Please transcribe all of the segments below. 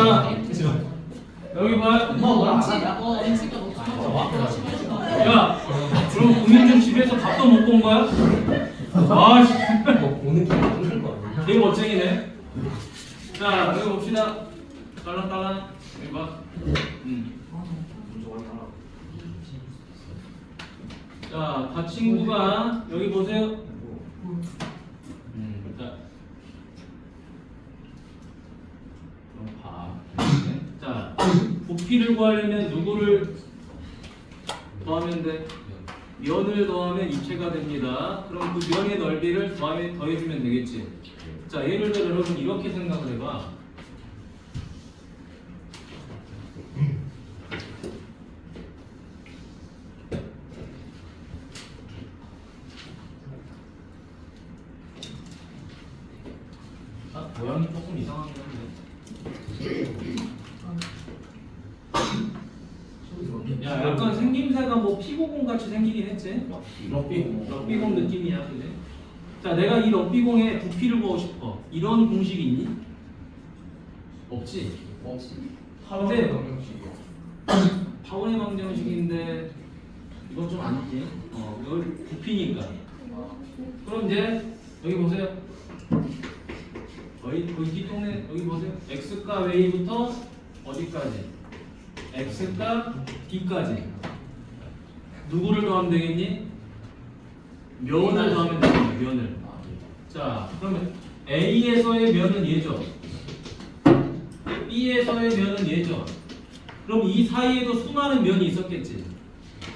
자, 여기 봐. 야, 그럼 국민준 집에서 밥도 먹고 온 거야? 아, 씨. 오는 길에 끊는 거 아니야? 되게 멋쟁이네. 자, 여기 봅시다. 딸랑딸랑. 여기 봐. 자, 다 친구가 여기 보세요. 자, 그럼 봐. 자, 부피를 구하려면 누구를 더하면 돼? 면을 더하면 입체가 됩니다. 그럼 그 면의 넓이를 더해주면 되겠지. 자, 예를 들어 여러분 이렇게 생각을 해봐. 아, 모양이 조금 이상하긴 한데. 야, 약간 생김새가 뭐 피구공 같이 생기긴 했지. 럭비공 느낌이야, 그지? 자, 내가 이 럭비공의 부피를 구하고 싶어. 이런 공식이 있니? 없지. 근데 타원의 방정식인데 이건 좀 아니지. 이걸 부피니까. 그럼 이제 여기 보세요. 저희 뒷동네 여기 보세요. x값 a부터 어디까지? x값 b까지. 누구를 더하면 되겠니? 면을 더하면 되겠네. 면을. 자, 그러면 a에서의 면은 얘죠. b에서의 면은 얘죠. 그럼 이 사이에도 수많은 면이 있었겠지.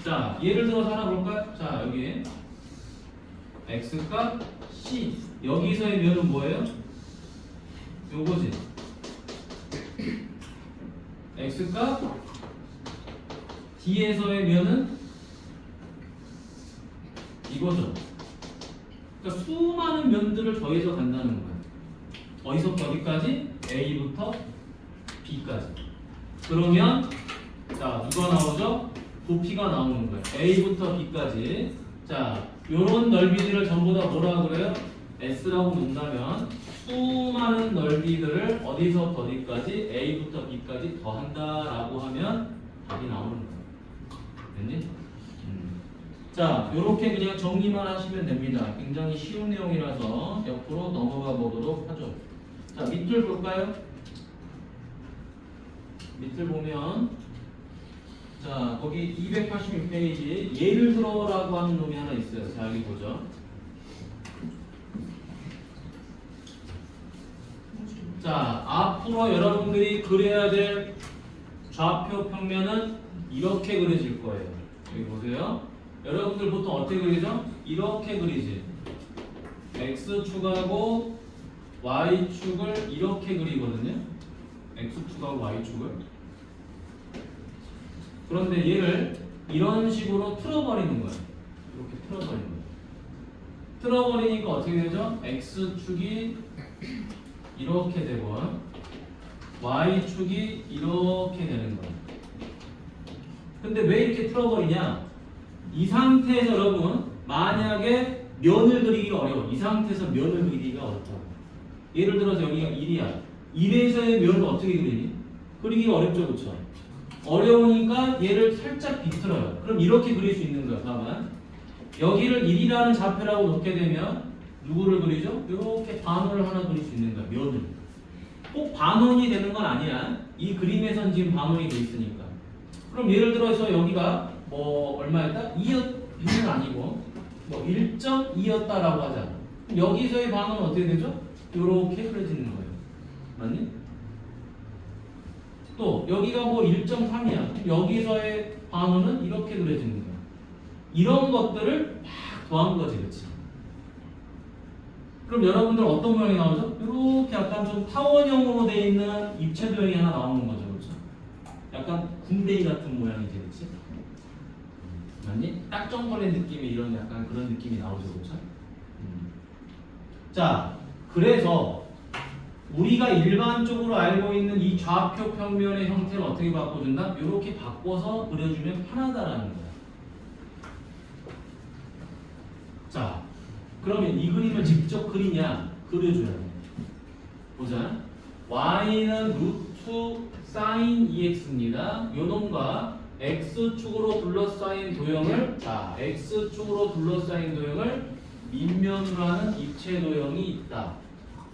자, 예를 들어서 하나 볼까요? 자, 여기 x값 c. 여기서의 면은 뭐예요? 요거지. x값 d에서의 면은 이거죠. 그러니까 수많은 면들을 더해서 간다는 거야. 어디서부터 어디까지? a부터 b까지. 그러면 자, 이거 나오죠? 부피가 나오는 거예요. a부터 b까지. 자, 요런 넓이들을 전부 다 뭐라고 그래요? S라고 놓는다면 수많은 넓이들을 어디서부터 어디까지 A부터 B까지 더한다라고 하면 답이 나오는 거예요. 됐니? 자, 요렇게 그냥 정리만 하시면 됩니다. 굉장히 쉬운 내용이라서 옆으로 넘어가 보도록 하죠. 자, 밑줄 볼까요? 밑줄 보면 자, 거기 286페이지 예를 들어라고 하는 놈이 하나 있어요. 자, 여기 보죠. 자, 앞으로 여러분들이 그려야 될 좌표 평면은 이렇게 그려질 거예요. 여기 보세요. 여러분들 보통 어떻게 그리죠? 이렇게 그리지. X축하고 Y축을 이렇게 그리거든요. X축하고 Y축을. 그런데 얘를 이런 식으로 틀어버리는 거예요. 이렇게 틀어버리는 거예요. 틀어버리니까 어떻게 되죠? X축이 이렇게 되고 Y축이 이렇게 되는 거예요. 근데 왜 이렇게 틀어버리냐? 이 상태에서 여러분 만약에 면을 그리기가 어려워. 이 상태에서 면을 그리기가 어렵다고. 예를 들어서 여기가 1이야. 1에서의 면을 어떻게 그리니? 그리기가 어렵죠, 그렇죠? 어려우니까 얘를 살짝 비틀어요. 그럼 이렇게 그릴 수 있는 거야. 봐봐. 여기를 1이라는 좌표라고 놓게 되면 누구를 그리죠? 이렇게 반원을 하나 그릴 수 있는 거야. 면을. 꼭 반원이 되는 건 아니야. 이 그림에선 지금 반원이 돼 있으니까. 그럼 예를 들어서 여기가 뭐 얼마였다? 2는 아니고 뭐 1.2였다라고 하자. 여기서의 반원은 어떻게 되죠? 이렇게 그려지는 거예요. 맞니? 또 여기가 뭐 1.3이야. 여기서의 반원은 이렇게 그려지는 거야. 이런 것들을 막 더한 거지, 그렇지? 그럼 여러분들 어떤 모양이 나오죠? 이렇게 약간 좀 타원형으로 되어 있는 입체도형이 하나 나오는 거죠, 그렇죠? 약간 군데이 같은 모양이지, 그렇지? 맞니? 딱정벌레 느낌의 이런 약간 그런 느낌이 나오죠, 그렇죠? 자, 그래서 우리가 일반적으로 알고 있는 이 좌표 평면의 형태를 어떻게 바꿔준다? 이렇게 바꿔서 그려주면 편하다라는 거야. 자, 그러면 이 그림을 직접 그리냐? 그려줘야 돼. 보자. y는 루트 루트 사인 EX입니다. 요 놈과 X축으로 둘러싸인 도형을 X축으로 둘러싸인 도형을 밑면으로 하는 입체 도형이 있다.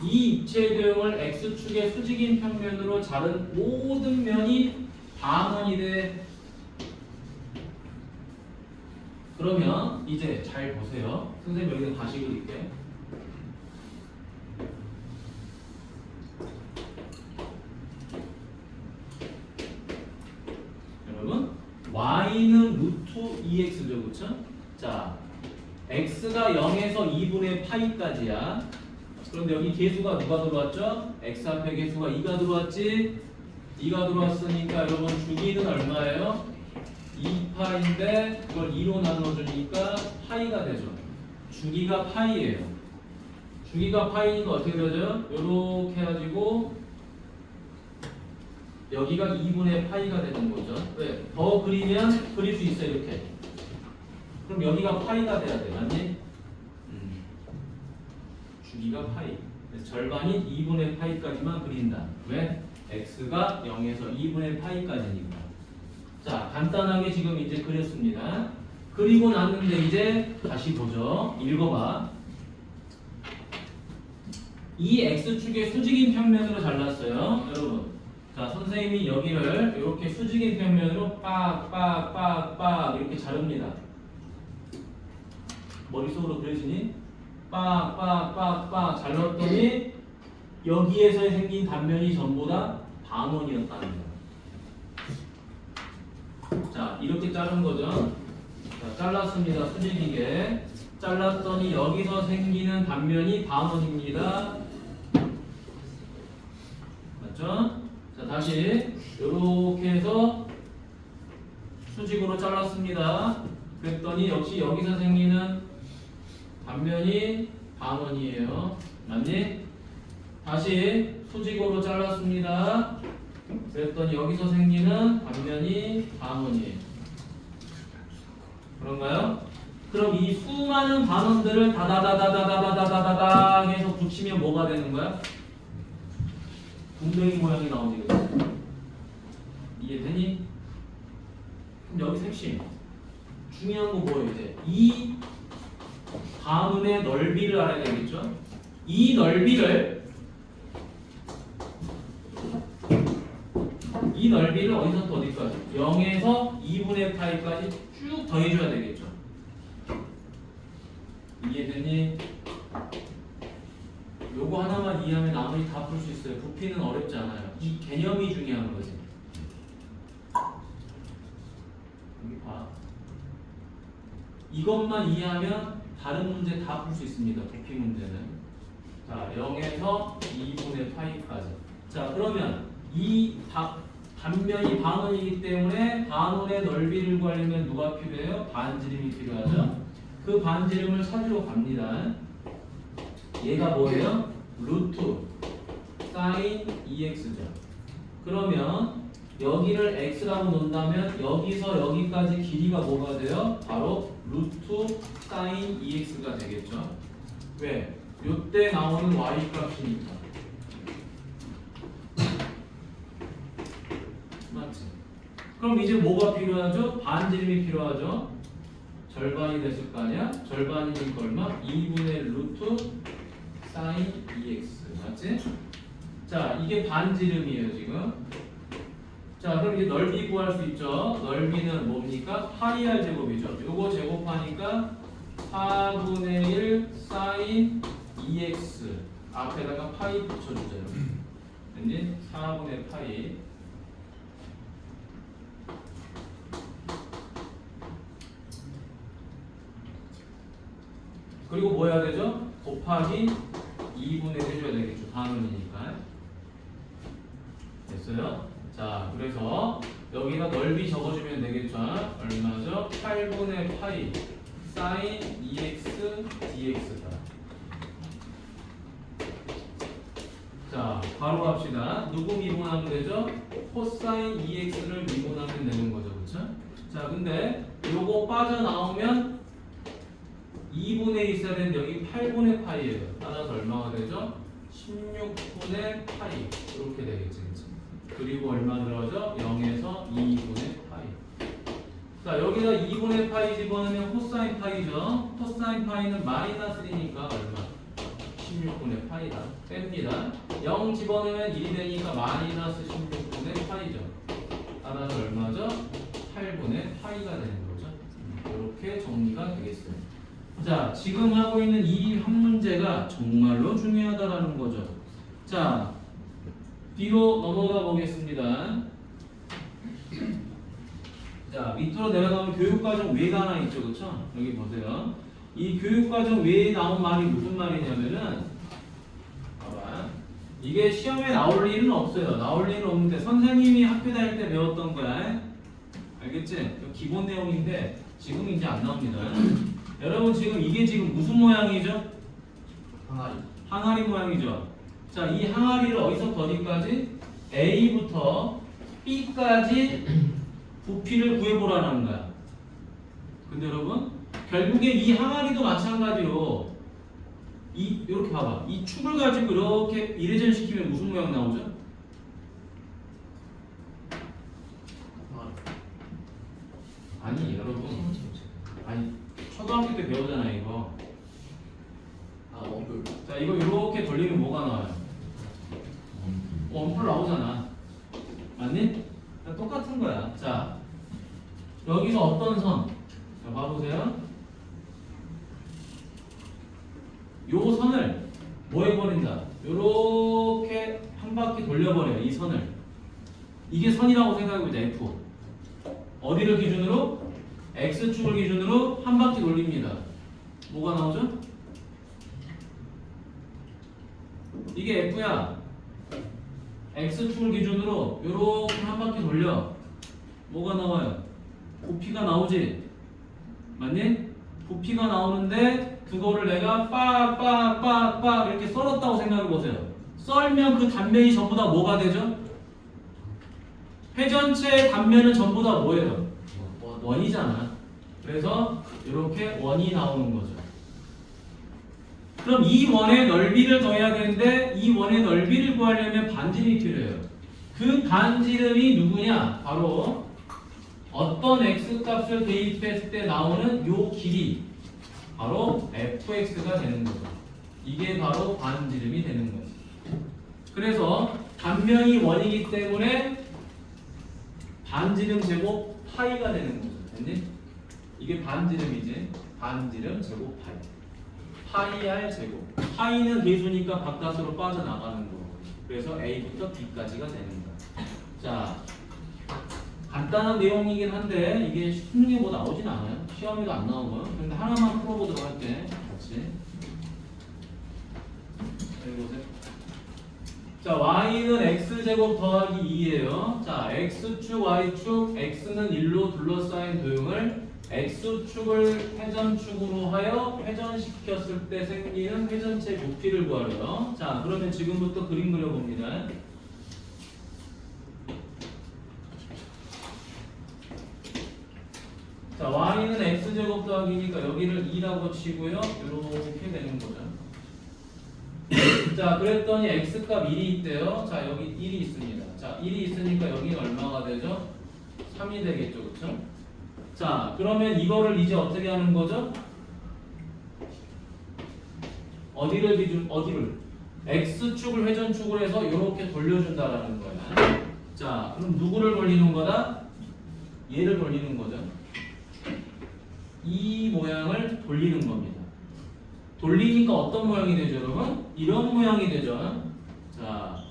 이 입체 도형을 X축의 수직인 평면으로 자른 모든 면이 반원이 돼. 그러면 이제 잘 보세요. 선생님 여기다 다시 그릴게. 여러분 y는 루트 2x죠, 그렇죠? 자, x가 0에서 2분의 파이까지야. 그런데 여기 계수가 누가 들어왔죠? x 앞에 계수가 2가 들어왔지? 2가 들어왔으니까 여러분 주기는 얼마예요? 2파인데 그걸 2로 나눠주니까 파이가 되죠. 주기가 파이예요. 주기가 파이니까 어떻게 되죠? 요렇게 해가지고 여기가 2분의 파이가 되는 거죠. 왜? 더 그리면 그릴 수 있어요, 이렇게. 그럼 여기가 파이가 돼야 돼, 맞니? 주기가 파이. 그래서 절반인 2분의 파이까지만 그린다. 왜? x가 0에서 2분의 파이까지니까. 자, 간단하게 지금 이제 그렸습니다. 그리고 났는데 이제 다시 보죠. 읽어봐. 이 x축의 수직인 평면으로 잘랐어요, 여러분. 자, 선생님이 여기를 이렇게 수직인 평면으로 빡빡빡빡 이렇게 자릅니다. 머릿속으로 그려지니? 빡빡빡빡 잘랐더니 여기에서 생긴 단면이 전부 다 반원이었다는 거예요. 자, 이렇게 자른 거죠. 자, 잘랐습니다. 수직이게. 잘랐더니 여기서 생기는 단면이 반원입니다. 맞죠? 자, 다시 이렇게 해서 수직으로 잘랐습니다. 그랬더니 역시 여기서 생기는 단면이 반원이에요. 맞니? 다시 수직으로 잘랐습니다. 그랬더니 여기서 생기는 단면이 반원이에요. 그런가요? 그럼 이 수많은 반원들을 다다다다다다다다다다 해서 붙이면 뭐가 되는 거야? 궁뎅이 모양이 나오지. 이해되니? 그럼 여기서 핵심 중요한 거 뭐예요? 이제 이 반원의 넓이를 알아야 되겠죠? 이 넓이를 어디서부터 어디까지? 0에서 2분의 파이까지 쭉 더해줘야 되겠죠? 이해되니? 요거 하나만 이해하면 나머지 다 풀 수 있어요. 부피는 어렵지 않아요. 이 개념이 중요한 거지. 여기 봐. 이것만 이해하면 다른 문제 다 풀 수 있습니다. 부피 문제는. 자, 0에서 2분의 파이까지. 자, 그러면 이 단면이 반원이기 때문에 반원의 넓이를 구하려면 누가 필요해요? 반지름이 필요하죠. 그 반지름을 찾으러 갑니다. 얘가 뭐예요? 루트 사인 2x죠. 그러면 여기를 x라고 놓는다면 여기서 여기까지 길이가 뭐가 돼요? 바로 루트 사인 2x가 되겠죠. 왜? 요때 나오는 y 값이니까. 맞지? 그럼 이제 뭐가 필요하죠? 반지름이 필요하죠. 절반이 됐을 거 아니야? 절반이니까 얼마? 2분의 루트 사인 2x. 맞지? 자, 이게 반지름이에요, 지금. 자, 그럼 이제 넓이 구할 수 있죠. 넓이는 뭡니까? 파이 r 제곱이죠. 요거 제곱하니까 4분의 1 사인 2x. 앞에다가 파이 붙여주세요. 왠지 4분의 파이. 그리고 뭐 해야 되죠? 곱하기 2분의 1 해줘야 되겠죠. 반원이니까. 됐어요? 자, 그래서 여기다 넓이 적어주면 되겠죠. 얼마죠? 8분의 파이 사인 2x dx다. 자, 바로 갑시다. 누구 미분하면 되죠? 코사인 2x를 미분하면 되는 거죠. 그쵸? 자, 근데 요거 빠져나오면 2분의 있어야 되는데 여기 8분의 파이예요. 따라서 얼마가 되죠? 16분의 파이. 이렇게 되겠지. 그치? 그리고 얼마 들어가죠? 0에서 2분의 파이. 자, 여기다 2분의 파이 집어넣으면 코사인 파이죠. 코사인 파이는 마이너스 1이니까 얼마? 16분의 파이다. 뺍니다. 0 집어넣으면 1이 되니까 마이너스 16분의 파이죠. 따라서 얼마죠? 8분의 파이가 되는 거죠. 이렇게 정리가 되겠어요. 자, 지금 하고 있는 이 한 문제가 정말로 중요하다라는 거죠. 자, 뒤로 넘어가 보겠습니다. 자, 밑으로 내려가면 교육과정 외가 하나 있죠, 그렇죠? 여기 보세요. 이 교육과정 외에 나온 말이 무슨 말이냐면은, 봐봐. 이게 시험에 나올 일은 없어요. 나올 일은 없는데 선생님이 학교 다닐 때 배웠던 거야. 알겠지? 기본 내용인데 지금 이제 안 나옵니다. 여러분 지금 이게 지금 무슨 모양이죠? 항아리. 항아리 모양이죠. 자, 이 항아리를 어디서부터 어디까지? A부터 B까지 부피를 구해보라는 거야. 근데 여러분 결국에 이 항아리도 마찬가지로 이렇게 봐봐. 이 축을 가지고 이렇게 이레전 시키면 무슨 모양 나오죠? 아니 여러분, 아니 초등학교 때 배우잖아 이거. 아, 원뿔. 자, 이거 이렇게 돌리면 뭐가 나와요? 원뿔 나오잖아. 맞니? 똑같은 거야. 자, 여기서 어떤 선? 자, 봐보세요. 요 선을 뭐 해버린다? 요렇게 한 바퀴 돌려버려요. 이 선을. 이게 선이라고 생각해보자. F. 어디를 기준으로? X축을 기준으로 한 바퀴 돌립니다. 뭐가 나오죠? 이게 F야. X축을 기준으로 요렇게 한 바퀴 돌려. 뭐가 나와요? 부피가 나오지? 맞니? 부피가 나오는데 그거를 내가 빡빡빡빡 이렇게 썰었다고 생각해보세요. 썰면 그 단면이 전부 다 뭐가 되죠? 회전체의 단면은 전부 다 뭐예요? 원이잖아. 그래서 이렇게 원이 나오는 거죠. 그럼 이 원의 넓이를 더해야 되는데 이 원의 넓이를 구하려면 반지름이 필요해요. 그 반지름이 누구냐? 바로 어떤 x값을 대입했을 때 나오는 요 길이 바로 fx가 되는 거죠. 이게 바로 반지름이 되는 거죠. 그래서 단면이 원이기 때문에 반지름 제곱 파이가 되는 거죠. 됐니? 이게 반지름이지. 반지름 제곱 파이. 파이 r 제곱. 파이는 계수니까 바깥으로 빠져나가는 거. 그래서 A부터 B까지가 되는 거야. 자, 간단한 내용이긴 한데 이게 수능에 뭐 나오진 않아요. 시험에도 안 나오고요. 근데 하나만 풀어보도록 할게. 같이. 여기 보세요. 자, y는 x제곱 더하기 2예요. 자, x축, y축, x는 1로 둘러싸인 도형을 x축을 회전축으로 하여 회전시켰을 때 생기는 회전체 부피를 구하래요. 자, 그러면 지금부터 그림 그려봅니다. 자, y는 x제곱 더하기니까 여기를 2라고 치고요. 이렇게 되는 거죠. 자, 그랬더니 x값 1이 있대요. 자, 여기 1이 있습니다. 자, 1이 있으니까 여기는 얼마가 되죠? 3이 되겠죠, 그쵸? 자, 그러면 이거를 이제 어떻게 하는 거죠? 어디를? x축을 회전축을 해서 이렇게 돌려준다라는 거야. 자, 그럼 누구를 돌리는 거다? 얘를 돌리는 거죠. 이 모양을 돌리는 겁니다. 돌리니까 어떤 모양이 되죠, 여러분? 이런 모양이 되죠. 자,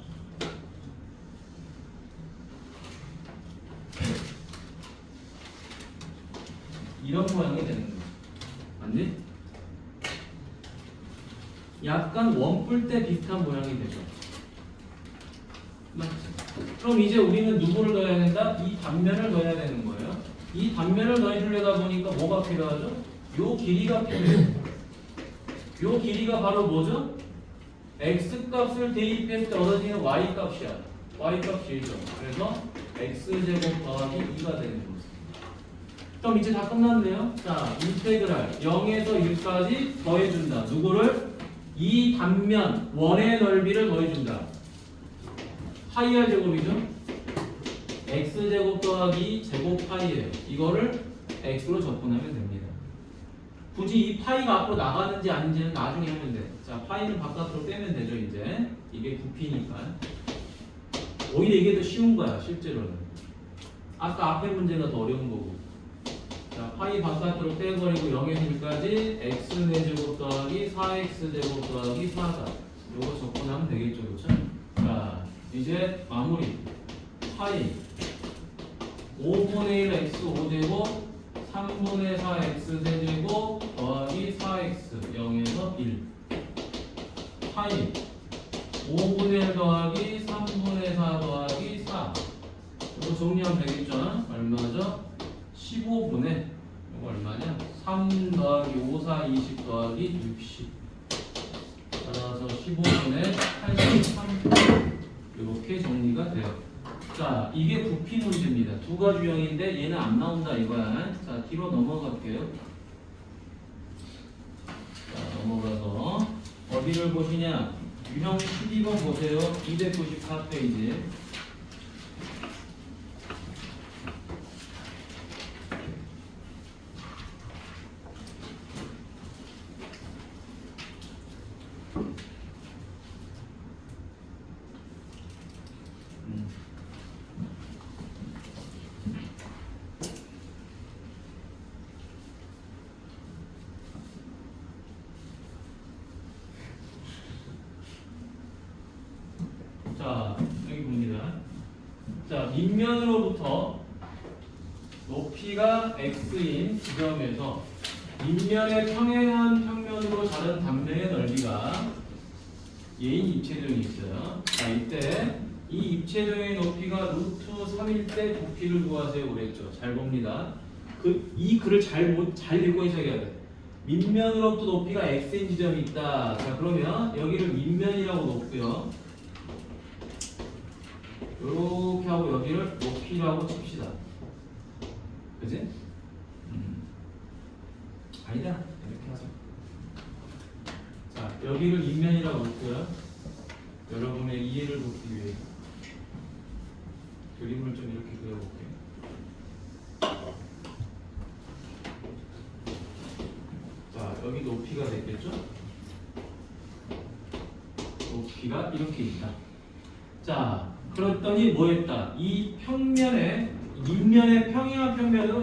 이런 모양이 되는 거죠. 맞니? 약간 원뿔 때 비슷한 모양이 되죠. 맞지? 그럼 이제 우리는 누구를 넣어야 된다? 이 단면을 넣어야 되는 거예요. 이 단면을 넣어주려다 보니까 뭐가 필요하죠? 요 길이가 필요해요. 요 길이가 바로 뭐죠? x값을 대입했을 때 얻어지는 y값이야. y값이 1죠. 그래서 x제곱 더하기 2가 되는 거죠. 그럼 이제 다 끝났네요. 자, 인테그랄 0에서 1까지 더해준다. 누구를? 이 단면 원의 넓이를 더해준다. 파이 r 제곱이죠. x제곱 더하기 제곱 파이예요. 이거를 x로 접근하면 됩니다. 굳이 이 파이가 앞으로 나가는지 아닌지는 나중에 하면 돼. 자, 파이는 바깥으로 빼면 되죠, 이제. 이게 부피니까. 오히려 이게 더 쉬운 거야, 실제로는. 아까 앞에 문제가 더 어려운 거고. 자, 파이 바깥으로 빼버리고 0에서 1까지 x제곱 더하기 4x제곱 더하기 4다. 요거 접근하면 되겠죠, 그렇죠? 자, 이제 마무리. 파이 5분의 1 x 5제곱 3분의 4 x 세제곱 더하기 4x 0에서 1 파이 5분의 1 더하기 3분의 4 더하기 4 이거 정리하면 되겠죠? 얼마죠? 15분의 이거 얼마냐? 3 더하기 5, 4, 20 더하기 60 따라서 15분의 83 이렇게 정리가 돼요. 자, 이게 부피 문제입니다. 두 가지 유형인데 얘는 안 나온다 이거야. 자, 뒤로 넘어갈게요. 자, 넘어가서 어디를 보시냐? 유형 12번 보세요. 294페이지. 자, 여기 봅니다. 자, 밑면으로부터 높이가 x인 지점에서 밑면의 평행한 평면으로 자른 단면의 넓이가 얘인 입체도형이 있어요. 자, 이때 이 입체도형의 높이가 루트 3일 때 부피를 구하세요 그랬죠. 잘 봅니다. 이 글을 잘 읽고 있어야 돼. 밑면으로부터 높이가 x인 지점이 있다. 자, 그러면 여기를 밑면이라고 놓고요. 이렇게 하고 여기를 높이라고 칩시다. 그지? 아니다. 이렇게 하자. 자, 여기를 밑면이라고 놓고요. 여러분의 이해를 돕기 위해 그림을 좀 이렇게 그려볼게요. 자, 여기 높이가 됐겠죠? 높이가 이렇게 있다. 자, 그랬더니 뭐 했다? 이 평면에 밑면의 평행한 평면으로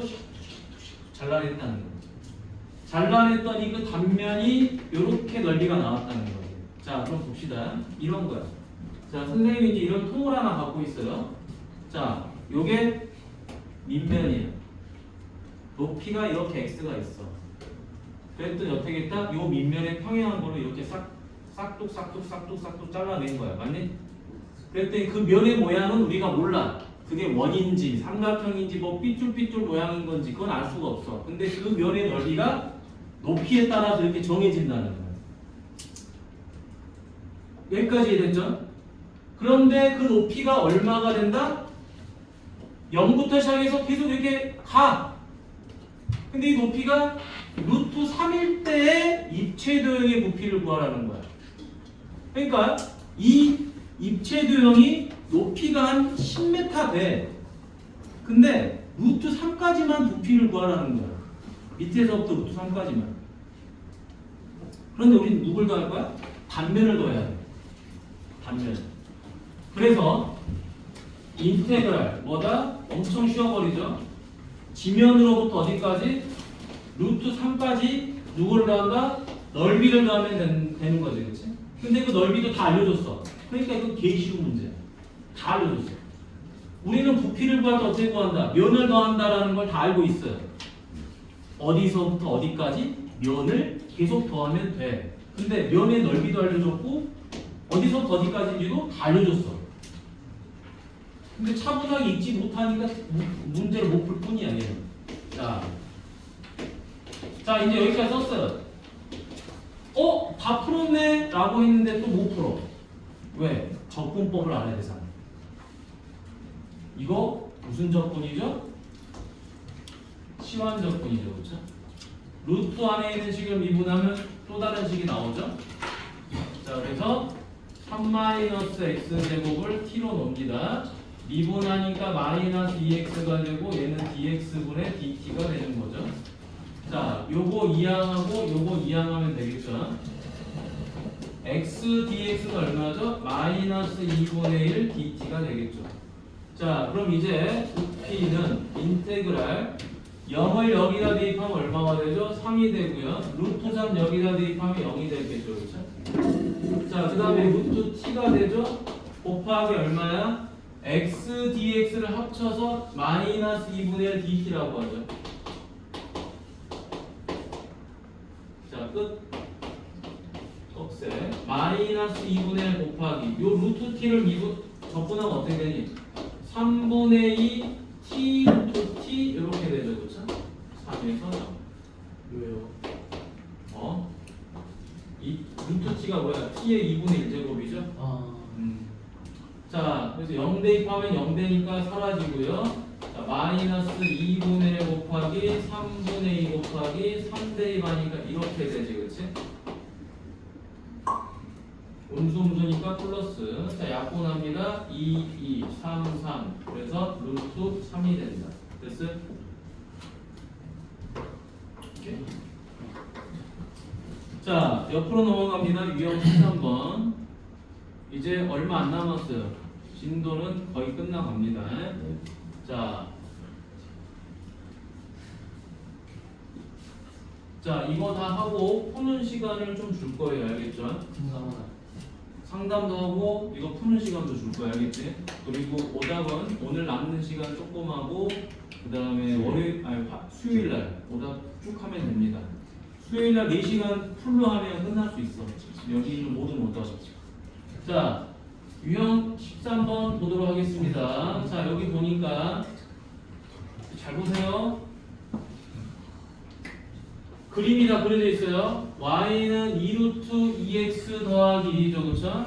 잘라냈다는 거예요. 잘라냈더니 그 단면이 이렇게 넓이가 나왔다는 거예요. 자, 그럼 봅시다. 이런 거야. 자, 선생님이 이제 이런 통을 하나 갖고 있어요. 자, 요게 밑면이에요. 높이가 이렇게 x가 있어. 그랬더니 어떻게 했다? 요 밑면의 평행한 거로 이렇게 싹둑 잘라낸 거야. 맞니? 그랬더니 그 면의 모양은 우리가 몰라. 그게 원인지 삼각형인지 뭐 삐뚤삐뚤 모양인 건지 그건 알 수가 없어. 근데 그 면의 넓이가 높이에 따라서 이렇게 정해진다는 거야. 여기까지 됐죠? 그런데 그 높이가 얼마가 된다? 0부터 시작해서 계속 이렇게 가. 근데 이 높이가 루트 3일 때의 입체도형의 부피를 구하라는 거야. 그러니까 이 입체도형이 높이가 한 10m 돼. 근데 루트 3까지만 부피를 구하라는 거야. 밑에서부터 루트 3까지만. 그런데 우리는 누굴 더할 거야? 단면을 더해야 돼. 단면. 그래서 인테그랄 뭐다? 엄청 쉬워버리죠. 지면으로부터 어디까지? 루트 3까지 누구를 더한다? 넓이를 더하면 되는 거지, 그렇지? 근데 그 넓이도 다 알려줬어. 그러니까 이거 개 쉬운 문제야. 다 알려줬어. 우리는 부피를 구할 때 어떻게 구한다? 면을 더한다라는 걸 다 알고 있어요. 어디서부터 어디까지? 면을 계속 더하면 돼. 근데 면의 넓이도 알려줬고 어디서부터 어디까지인지도 다 알려줬어. 근데 차분하게 읽지 못하니까 문제를 못 풀 뿐이야, 얘는. 자, 이제 여기까지 썼어요. 다 풀었네? 라고 했는데 또 못 풀어. 왜? 적분법을 알아야 되잖아. 이거 무슨 적분이죠? 시환 적분이죠, 그렇죠? 루트 안에 있는 식을 미분하면 또 다른 식이 나오죠. 자, 그래서 3-x제곱을 t로 넘기다. 미분하니까 마이너스 2x가 되고 얘는 dx분의 dt가 되는 거죠. 자, 요거 이항하고 요거 이항하면 되겠죠. x dx는 얼마죠? 마이너스 2분의 1 dt가 되겠죠. 자, 그럼 이제 부피는 인테그랄 0을 여기다 대입하면 얼마가 되죠? 3이 되고요. 루트 3 여기다 대입하면 0이 되겠죠. 그렇죠? 자, 그 다음에 루트 t가 되죠? 곱하기 얼마야? x dx를 합쳐서 마이너스 2분의 1 dt라고 하죠. 자, 끝. 억세. 마이너스 2분의 1 곱하기 요 루트 t를 적분하면 어떻게 되니? 3분의 2 t 루트 t 이렇게 되죠. 그렇죠? 3에서 0. 왜요? 이 루트 t가 뭐야? t의 2분의 1제곱이죠? 자, 그래서 0 대입하면 0 되니까 사라지고요. 자, 마이너스 2분의 1 곱하기 3분의 2 곱하기 3 대입하니까 이렇게 되지, 그렇지? 음수니까 플러스. 자, 약분합니다. 2, 3, 3. 그래서 루트 3이 된다. 됐어? 오케이. 자, 옆으로 넘어갑니다. 유형 13번. 이제 얼마 안 남았어요. 진도는 거의 끝나갑니다. 자, 이거 다 하고 푸는 시간을 좀 줄 거예요. 알겠죠? 상담도 하고 이거 푸는 시간도 줄 거예요. 알겠지? 그리고 오답은 오늘 남는 시간 조금 하고 그 다음에 수요일날 오답 쭉 하면 됩니다. 수요일날 4시간 풀로 하면 끝날 수 있어. 여기 있는 모든 오답. 자, 유형 13번 보도록 하겠습니다. 자, 여기 보니까 잘 보세요. 그림이 다 그려져 있어요. y는 2루트 2x 더하기 1이죠. 그렇죠?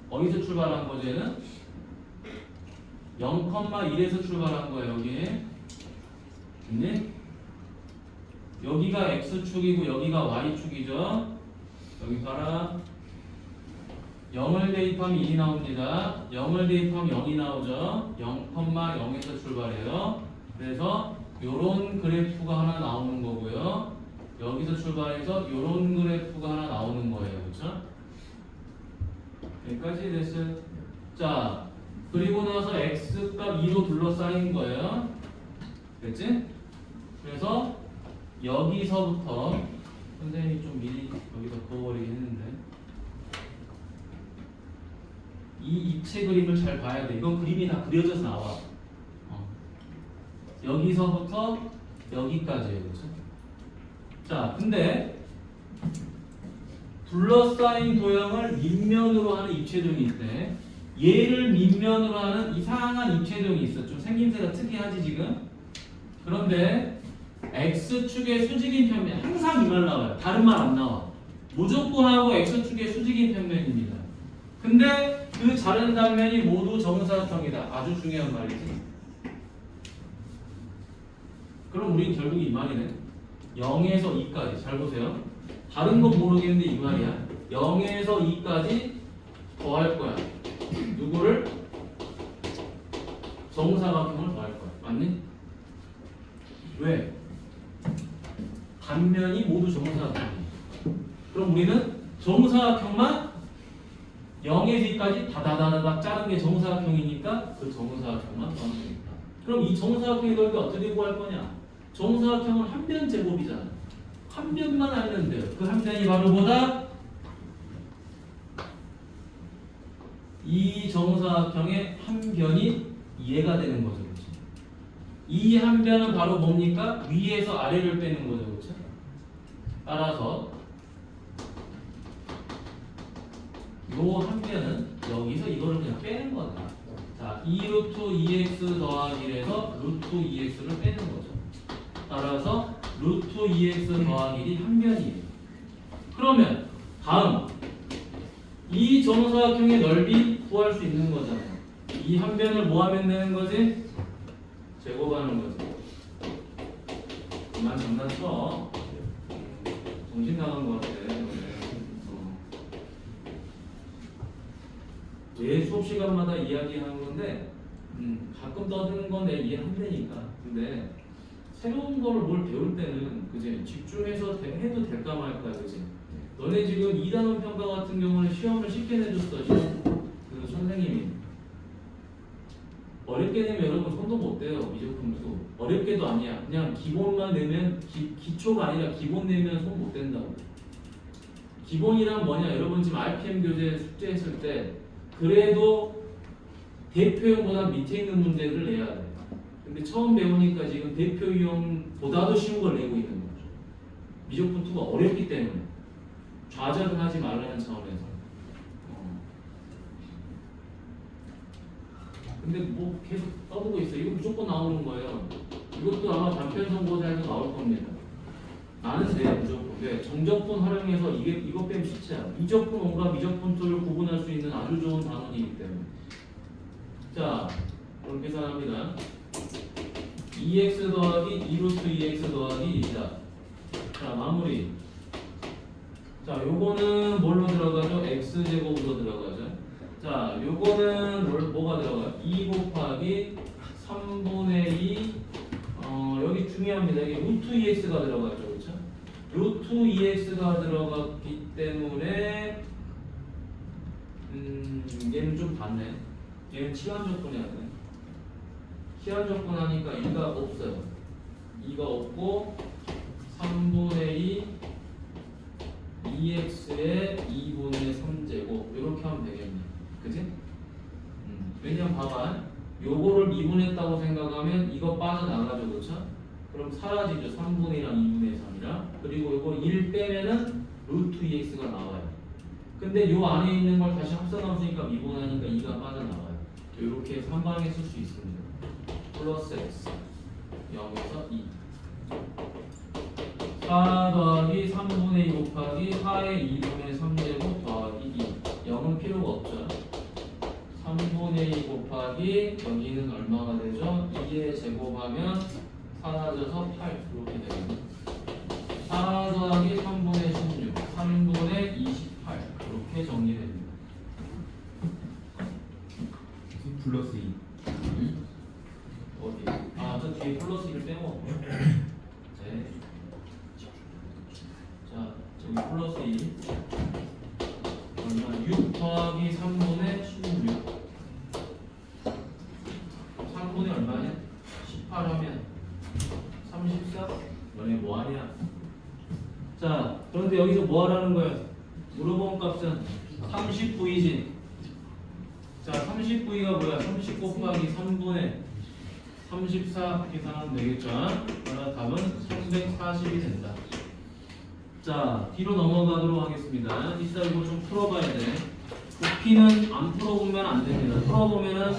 어디서 출발한 거죠? 얘는 0,1에서 출발한 거예요. 여기. 됐니? 여기가 x축이고 여기가 y축이죠. 여기 봐라. 0을 대입하면 1이 나옵니다. 0을 대입하면 0이 나오죠. 0,0에서 출발해요. 그래서 요런 그래프가 하나 나오는 거고요. 여기서 출발해서 요런 그래프가 하나 나오는 거예요. 그렇죠? 여기까지 됐어요. 자, 그리고 나서 x값 2로 둘러싸인 거예요. 됐지? 그래서 여기서부터 선생님이 좀 미리 여기다 그어버리긴 했는데 이 입체 그림을 잘 봐야 돼. 이건 그림이 다 그려져서 나와. 여기서부터 여기까지예요. 그렇죠? 자, 근데 둘러싸인 도형을 밑면으로 하는 입체도형이 있대. 얘를 밑면으로 하는 이상한 입체도형이 있어. 좀 생김새가 특이하지 지금? 그런데 X축의 수직인 평면 항상 이 말 나와요. 다른 말 안 나와. 무조건 하고 X축의 수직인 평면입니다. 근데 그 다른 단면이 모두 정사각형이다. 아주 중요한 말이지. 그럼 우린 결국 이 말이네. 0에서 2까지. 잘 보세요. 다른 건 모르겠는데 이 말이야. 0에서 2까지 더할 거야. 누구를? 정사각형을 더할 거야. 맞니? 왜? 단면이 모두 정사각형이야. 그럼 우리는 정사각형만 0에서 2까지 다다다닥 자른 게 정사각형이니까 그 정사각형만 더하면 되겠다. 그럼 이 정사각형의 넓이 어떻게 구할 거냐? 정사각형은 한 변 제곱이잖아. 한 변만 알면 돼요. 그 한 변이 바로 뭐다? 이 정사각형의 한 변이 얘가 되는 거죠. 그렇죠? 이 한 변은 바로 뭡니까? 위에서 아래를 빼는 거죠. 그렇죠? 따라서 요 한 변은 여기서 이거를 그냥 빼는 거다. 자, 2루트 2x 더하기 1에서 루트 2x를 빼는 거죠. 따라서 루트 2x 더하기 1이 한 변이에요. 그러면 다음 이 정사각형의 넓이 구할 수 있는 거잖아요. 이 한 변을 뭐 하면 되는 거지? 제곱하는 거지. 그만 장난쳐. 정신 나간 거 같아. 매 수업 시간마다 이야기하는 건데 가끔 떠드는 건 내 이해한다니까. 근데 새로운 거를 뭘 배울 때는 그지 집중해서 해도 될까 말까 그지. 너네 지금 2단원 평가 같은 경우는 시험을 쉽게 내줬어. 그 선생님이 어렵게 내면 여러분 손도 못 대요. 미적분수 어렵게도 아니야. 그냥 기본만 내면 기초가 아니라 기본 내면 손 못 댄다고. 기본이란 뭐냐? 여러분 지금 RPM 교재 숙제했을 때 그래도 대표 유형보다 밑에 있는 문제를 내야 돼. 근데 처음 배우니까 지금 대표 유형보다도 쉬운 걸 내고 있는 거죠. 미적분 2가 어렵기 때문에 좌절은 하지 말라는 차원에서. 근데 뭐 계속 떠들고 있어. 이거 무조건 나오는 거예요. 이것도 아마 단편성고사에서 나올 겁니다. 나는 돼 무조건. 왜? 정적분 활용해서 이것 빼면 시체야. 미적분 5과 미적분 2를 구분할 수 있는 아주 좋은 단원이기 때문에. 자, 그럼 계산합니다. 2x 더하기 2루트 2x 더하기 2자. 자, 마무리. 자, 요거는 뭘로 들어가죠? x제곱으로 들어가죠. 자, 요거는 뭐가 들어가요? 2 곱하기 3분의 2 여기 중요합니다. 이게 루트 2x가 들어가죠. 그렇죠? 루트 2x가 들어갔기 때문에 얘는 좀 받네. 얘는 시간 조건이 안 돼. 시간 조건 하니까 2가 없어요. 2가 없고 3분의 2 2x의 2분의 3제곱 이렇게 하면 되겠네. 그지? 왜냐면 봐봐. 요거를 미분했다고 생각하면 이거 빠져나가죠. 그렇죠? 그럼 사라지죠. 3분의 1이랑 2분의 3이랑. 그리고 요거 1 빼면은 루트 2x가 나와요. 근데 요 안에 있는 걸 다시 합산하니까 미분하니까 2가 빠져나와요. 이렇게 해서 한 방에 쓸 수 있습니다. 플러스 x 0에서 2 4 더하기 3분의 2 곱하기 4의 2분의 3제곱 더하기 2 0은 필요가 없죠. 3분의 2 곱하기 여기는 얼마가 되죠? 2에 제곱하면 사라져서 8 이렇게 됩니다. 4 더하기 3분의 16 3분의 28 이렇게 정리됩니다. 플러스 2. 어디? 아, 저 뒤에 플러스 1을 빼고. 네. 자, 저기 플러스 1. 얼마? 6 더하기 3분의 16. 3분의 얼마냐? 18 하면 34? 너네 뭐하냐? 자, 그런데 여기서 뭐 하라는 거야? 물어본 값은 39이지. 자, 39가 뭐야? 30 곱하기 3분의 34 계산하면 되겠죠? 그러나 답은 340이 된다. 자, 뒤로 넘어가도록 하겠습니다. 이따 이거 좀 풀어봐야 돼. 부피는 안 풀어보면 안 됩니다. 풀어보면은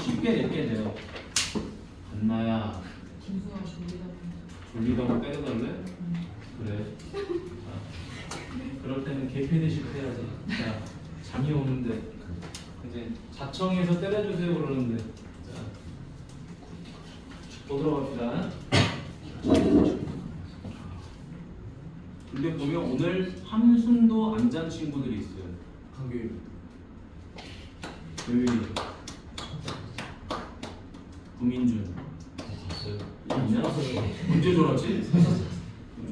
쉽게 내게 돼요. 안나야. 김수아 졸리다고 빼달래? 그래. 자, 그럴 때는 개패드식 해야지. 자, 잠이 오는데. 이제 자청해서 때려주세요 그러는데. 자, 보도록 합시다. 근데 보면 오늘 한숨도 안 잔 친구들이 있어요. 한교육 조윤이, 구민준. 있냐? 언제 졸았지?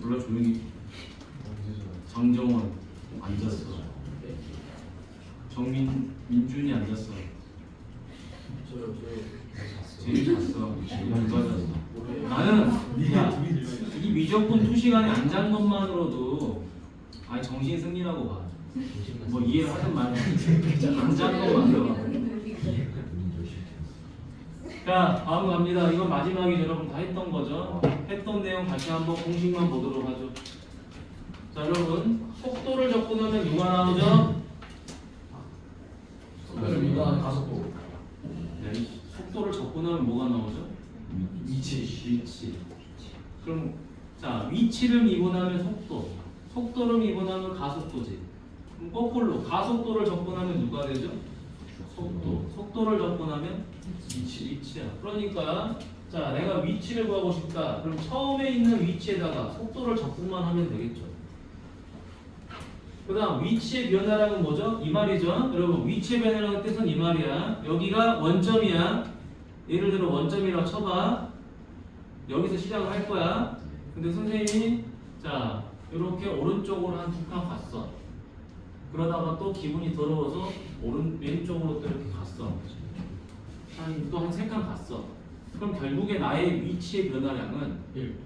졸라 조용히. 장정원 앉았어. 민준이 앉았어. 저요 제일 잤어. 누가 잤어? 나는 야, 이 미적분 2시간에 안 잔 것만으로도 아니 정신 승리라고 봐. 뭐 이해를 하든 말든 안 잔 것만으로. 자, 다음 갑니다. 이건 마지막에 여러분 다 했던 거죠. 했던 내용 다시 한번 공식만 보도록 하죠. 자, 여러분 속도를 접근하면 누가 나오죠? 속도를 미분하는 가속도 네, 속도를 접근하면 뭐가 나오죠? 위치 그럼 자, 위치를 미분하면 속도, 속도를 미분하면 가속도지. 그럼 거꾸로 가속도를 접근하면 누가 되죠? 속도. 속도를 접근하면 위치야. 그러니까 자, 내가 위치를 구하고 싶다. 그럼 처음에 있는 위치에다가 속도를 접근만 하면 되겠죠. 그 다음 위치의 변화량은 뭐죠? 이 말이죠. 여러분 위치의 변화량의 뜻은 이 말이야. 여기가 원점이야. 예를 들어 원점이라고 쳐봐. 여기서 시작을 할 거야. 근데 선생님이 자 이렇게 오른쪽으로 한 두 칸 갔어. 그러다가 또 기분이 더러워서 왼쪽으로 또 이렇게 갔어. 또 한 세 칸 갔어. 그럼 결국에 나의 위치의 변화량은 1.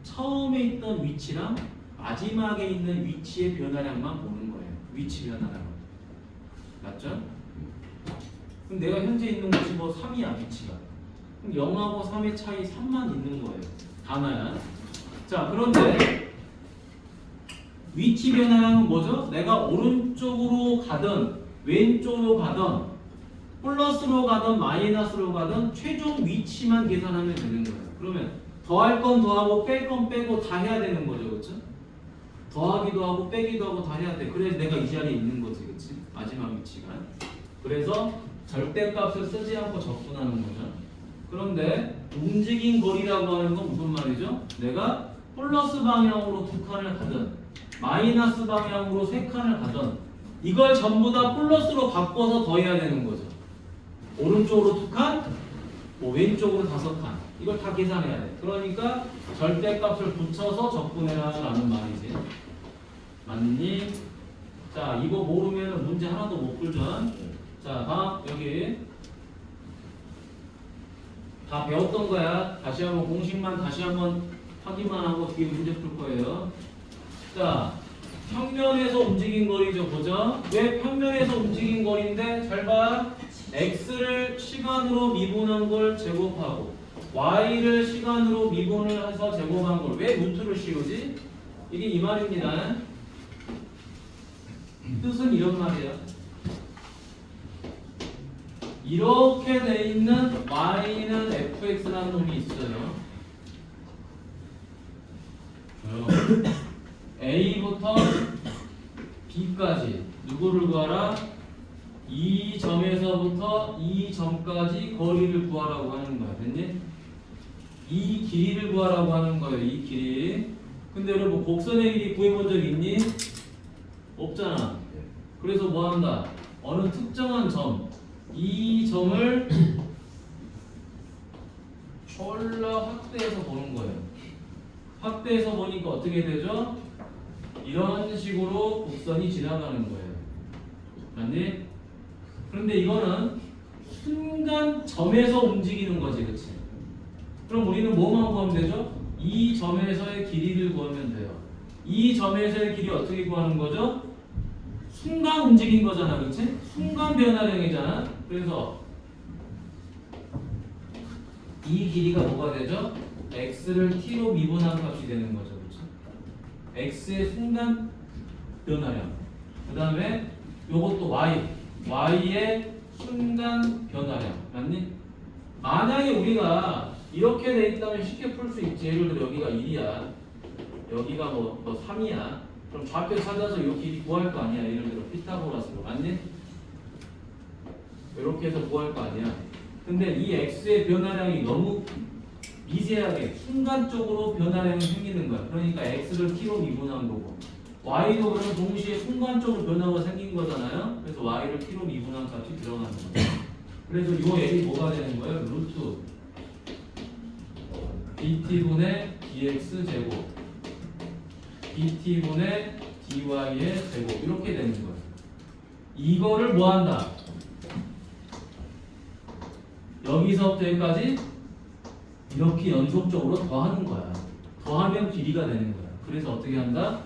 처음에 있던 위치랑 마지막에 있는 위치의 변화량만 보는 거예요. 위치 변화량. 맞죠? 그럼 내가 현재 있는 곳이 뭐 3이야 위치가. 그럼 0하고 3의 차이 3만 있는 거예요. 단어야. 자 그런데 위치 변화량은 뭐죠? 내가 오른쪽으로 가든 왼쪽으로 가든 플러스로 가든 마이너스로 가든 최종 위치만 계산하면 되는 거예요. 그러면 더할 건 더하고 뺄 건 빼고 다 해야 되는 거죠. 그렇죠? 더하기도 하고 빼기도 하고 다 해야 돼. 그래서 내가 이 자리에 있는 거지. 그렇지? 마지막 위치가. 그래서 절대값을 쓰지 않고 접근하는 거죠. 그런데 움직인 거리라고 하는 건 무슨 말이죠? 내가 플러스 방향으로 두 칸을 가든 마이너스 방향으로 세 칸을 가든 이걸 전부 다 플러스로 바꿔서 더해야 되는 거죠. 오른쪽으로 두 칸, 뭐 왼쪽으로 다섯 칸. 이걸 다 계산해야 돼. 그러니까 절대값을 붙여서 접근해라라는 말이지. 맞니? 자, 이거 모르면 문제 하나도 못 풀죠. 자, 다음 여기 다 배웠던 거야. 다시 한번 공식만 다시 한번 확인만 하고 뒤에 문제 풀 거예요. 자, 평면에서 움직인 거리죠, 보죠? 왜 평면에서 움직인 거리인데 잘 봐. x를 시간으로 미분한 걸 제곱하고 y를 시간으로 미분을 해서 제곱한 걸 왜 루트를 씌우지? 이게 이 말입니다. 뜻은 이런 말이야. 이렇게 돼 있는 y는 fx라는 놈이 있어요. A부터 B까지 누구를 구하라? 이 점에서부터 이 점까지 거리를 구하라고 하는 거야. 됐니? 이 길이를 구하라고 하는 거예요. 이 길이. 근데 여러분 곡선의 길이 구해본 적 있니? 없잖아. 그래서 뭐 한다? 어느 특정한 점, 이 점을 졸라 확대해서 보는 거예요. 확대해서 보니까 어떻게 되죠? 이런 식으로 곡선이 지나가는 거예요. 맞니? 그런데 이거는 순간 점에서 움직이는 거지, 그치? 그럼 우리는 뭐만 구하면 되죠? 이 점에서의 길이를 구하면 돼요. 이 점에서의 길이 어떻게 구하는 거죠? 순간 움직인 거잖아, 그치? 순간 변화량이잖아. 그래서 이 길이가 뭐가 되죠? x를 t로 미분한 값이 되는 거죠, 그렇죠? x의 순간 변화량. 그 다음에 요것도 y의 순간 변화량. 맞니? 만약에 우리가 이렇게 돼 있다면 쉽게 풀 수 있지. 예를 들어 여기가 1이야. 여기가 뭐 3이야. 그럼 좌표 찾아서 요 길이 구할 거 아니야. 예를 들어 피타고라스로. 맞니? 이렇게 해서 구할 거 아니야. 근데 이 x의 변화량이 너무 미세하게 순간적으로 변화량이 생기는 거야. 그러니까 x를 t로 미분한 거고 y도 그러면 동시에 순간적으로 변화가 생긴 거잖아요. 그래서 y를 t로 미분한 값이 들어가는 거예요. 그래서 요 l이 뭐가 되는 거예요? 루트 bt분의 dx 제곱 bt분의 dy의 제곱 이렇게 되는 거예요. 이거를 뭐 한다? 여기서부터 여기까지 이렇게 연속적으로 더하는 거야. 더하면 길이가 되는 거야. 그래서 어떻게 한다?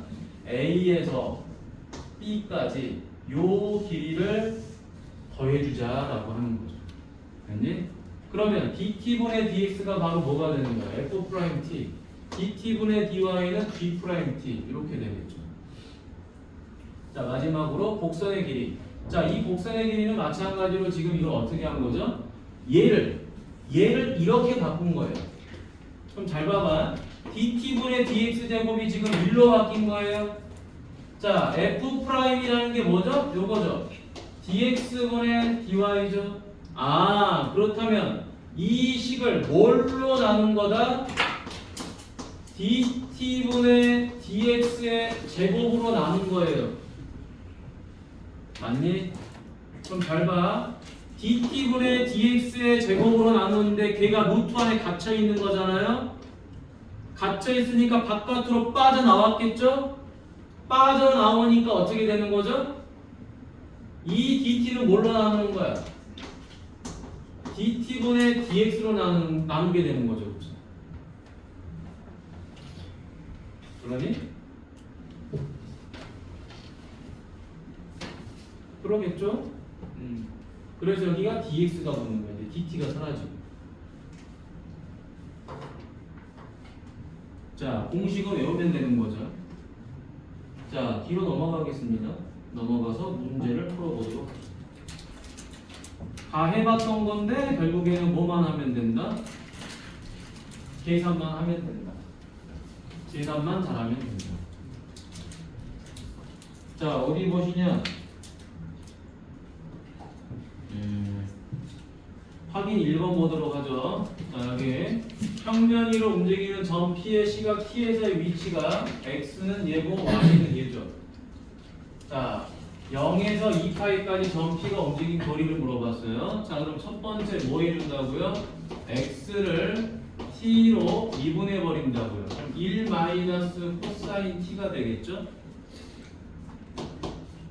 A에서 B까지 요 길이를 더해주자라고 하는 거죠. 됐니? 그러면 dt분의 dx가 바로 뭐가 되는 거야? f't. dt분의 dy는 g't. 이렇게 되겠죠. 자, 마지막으로 곡선의 길이. 자, 이 곡선의 길이는 마찬가지로 지금 이걸 어떻게 한 거죠? 얘를 이렇게 바꾼 거예요. 그럼 잘 봐봐. dt분의 dx 제곱이 지금 1로 바뀐 거예요. 자, f'이라는 게 뭐죠? 요거죠. dx분의 dy죠. 아, 그렇다면 이 식을 뭘로 나눈 거다? dt분의 dx의 제곱으로 나눈 거예요. 맞니? 그럼 잘 봐. dt분의 dx의 제곱으로 나누는데 걔가 루트 안에 갇혀 있는 거잖아요. 갇혀 있으니까 바깥으로 빠져나왔겠죠? 빠져나오니까 어떻게 되는 거죠? 이 dt는 뭘로 나누는 거야? dt분의 dx로 나누게 되는 거죠. 그렇죠? 그러니? 그러겠죠? 그래서 여기가 dx가 붙는 거야. dt가 사라지고. 자, 공식을 외우면 되는 거죠. 자, 뒤로 넘어가겠습니다. 넘어가서 문제를 풀어보도록 하겠습니다. 다 해봤던 건데 결국에는 뭐만 하면 된다? 계산만 하면 된다. 계산만 잘하면 된다. 자, 어디 보시냐? 확인 1번 보도록 하죠. 자, 여기 평면 위로 움직이는 점 P의 시각 T에서의 위치가 X는 얘고 Y는 얘죠. 자, 0에서 2파이까지 점 P가 움직인 거리를 물어봤어요. 자, 그럼 첫 번째 뭐 해준다고요? X를 T로 미분해 버린다고요. 그럼 1 마이너스 코사인 T가 되겠죠?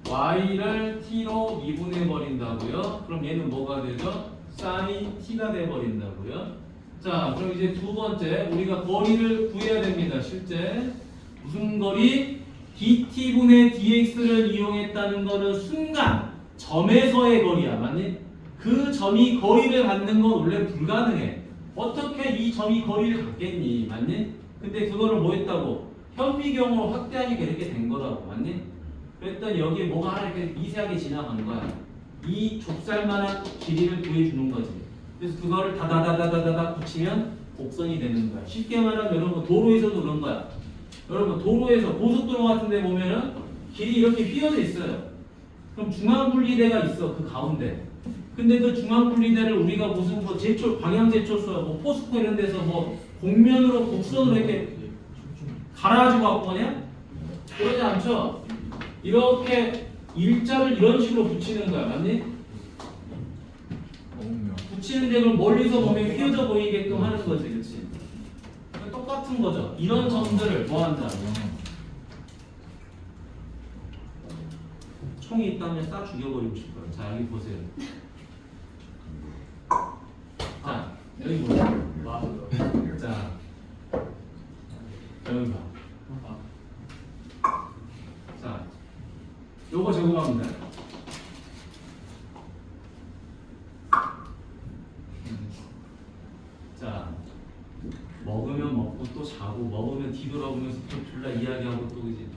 Y를 T로 미분해 버린다고요. 그럼 얘는 뭐가 되죠? 사인 T가 돼 버린다고요. 자, 그럼 이제 두 번째 우리가 거리를 구해야 됩니다. 실제 무슨 거리? dt분의 dx를 이용했다는 거는 순간 점에서의 거리야. 맞니? 그 점이 거리를 갖는 건 원래 불가능해. 어떻게 이 점이 거리를 갖겠니? 맞니? 근데 그거를 뭐 했다고? 현미경으로 확대하니까 이렇게 된 거라고. 맞니? 그랬더니 여기에 뭐가 하나 이렇게 미세하게 지나간 거야. 이 좁쌀만한 길이를 구해주는 거지. 그래서 그거를 다다다다다다 붙이면 곡선이 되는 거야. 쉽게 말하면 여러분 도로에서도 그런 거야. 여러분 도로에서 고속도로 같은 데 보면은 길이 이렇게 휘어져 있어요. 그럼 중앙분리대가 있어. 그 가운데. 근데 그 중앙분리대를 우리가 무슨 뭐 제초 방향 제초소 뭐 포스코 이런 데서 뭐 곡면으로 곡선으로 이렇게 갈아가지고 갖고 오냐? 그러지 않죠? 이렇게 일자를 이런 식으로 붙이는 거야. 맞니? 붙이는 데를 멀리서 보면 휘어져 보이게끔 하는 거지. 그렇지? 똑같은 거죠. 이런 점들을 뭐 한다? 총이 있다면 싹 죽여버리고 싶어요. 자, 여기 보세요. 자, 여기 보세요. 자, 여기 봐. 자, 요거 제공합니다. 자, 먹으면 먹고 또 자고 먹으면 뒤돌아보면서 또 졸라 이야기하고 또 이제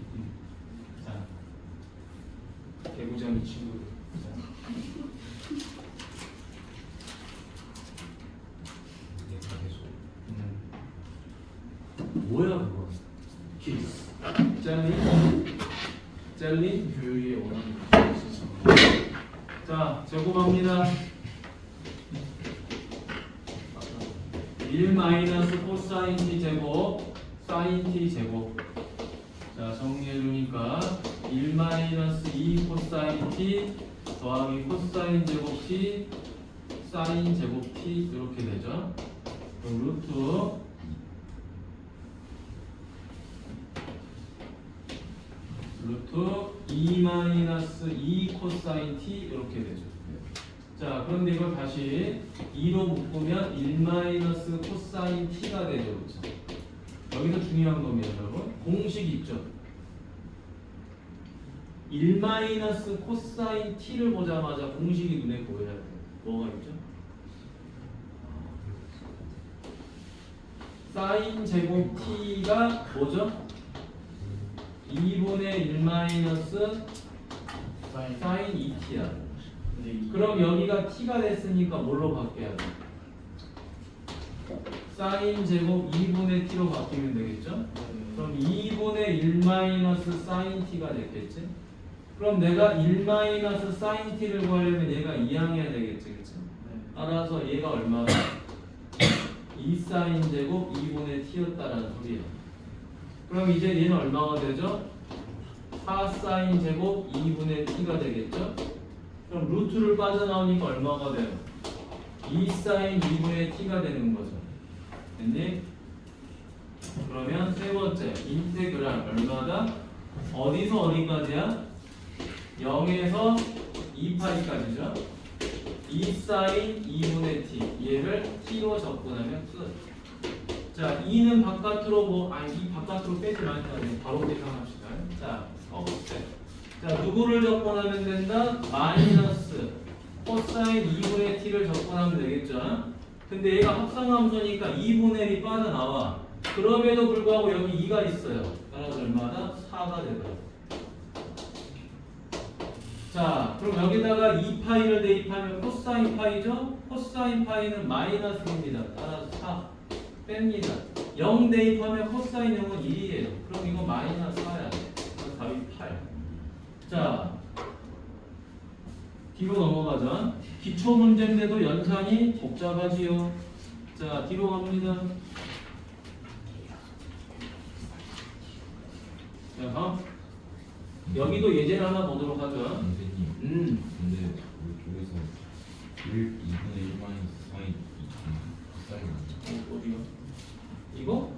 자, 개구장 이 친구들. 뭐야 그거? 키스. 젤리 교육이 원하는 자, 제곱합니다. 1 마이너스 코사인 t 제곱 사인 t 제곱. 자, 정리해 주니까 1 마이너스 2 코사인 t 더하기 코사인 제곱 t 사인 제곱 t 이렇게 되죠. 그럼 루트 2 마이너스 2 코사인 t 이렇게 되죠. 자, 그런데 이걸 다시 2로 묶으면 1 마이너스 코사인 t가 되죠. 그렇죠? 여기서 중요한 겁니다, 여러분. 공식 있죠. 1 마이너스 코사인 t를 보자마자 공식이 눈에 보여야 돼요. 뭐가 있죠? 사인 제곱 t가 뭐죠? 2분의 1 마이너스 사인 2t야. 그럼 여기가 t가 됐으니까 뭘로 바뀌어야 돼? 사인 제곱 2분의 t로 바뀌면 되겠죠? 그럼 2분의 1 마이너스 사인 t가 됐겠지? 그럼 내가 1 마이너스 사인 t를 구하려면 얘가 2항해야 되겠지, 그치? 따라서 얘가 얼마나? 2 사인 제곱 2분의 t였다라는 소리야. 그럼 이제 얘는 얼마가 되죠? 4 사인 제곱 2분의 t가 되겠죠? 그럼 루트를 빠져나오니까 얼마가 돼요? 2 사인 2분의 t가 되는 거죠. 됐니? 그러면 세 번째 인테그랄 얼마다? 어디서 어디까지야? 0에서 2파이까지죠. 2 사인 2분의 t 얘를 t로 접근하면 끝. 자, 2는 바깥으로 이 바깥으로 빼지 말자. 바로 계산합시다. 자, 자, 누구를 접근하면 된다? 마이너스 코사인 2분의 t를 접근하면 되겠죠. 근데 얘가 합성함수니까 2분의 1이 빠져나와. 그럼에도 불구하고 여기 2가 있어요. 따라서 얼마다? 4가 되더라고. 자, 그럼 여기다가 2파이를 대입하면 코사인 파이죠? 코사인 파이는 마이너스입니다. 따라서 4 뺍니다. 0 대입하면 코사인 0은 1이에요. 그럼 이거 마이너스 4야. 그럼 답이 8. 자, 뒤로 넘어가자. 기초 문제인데도 연산이 복잡하지요. 자, 뒤로 갑니다. 자, 여기도 예제를 하나 보도록 하죠. 선생님. 근데 우리 쪽에서 2분의 1 마이너스 사인 2 사인 어디요? 이거?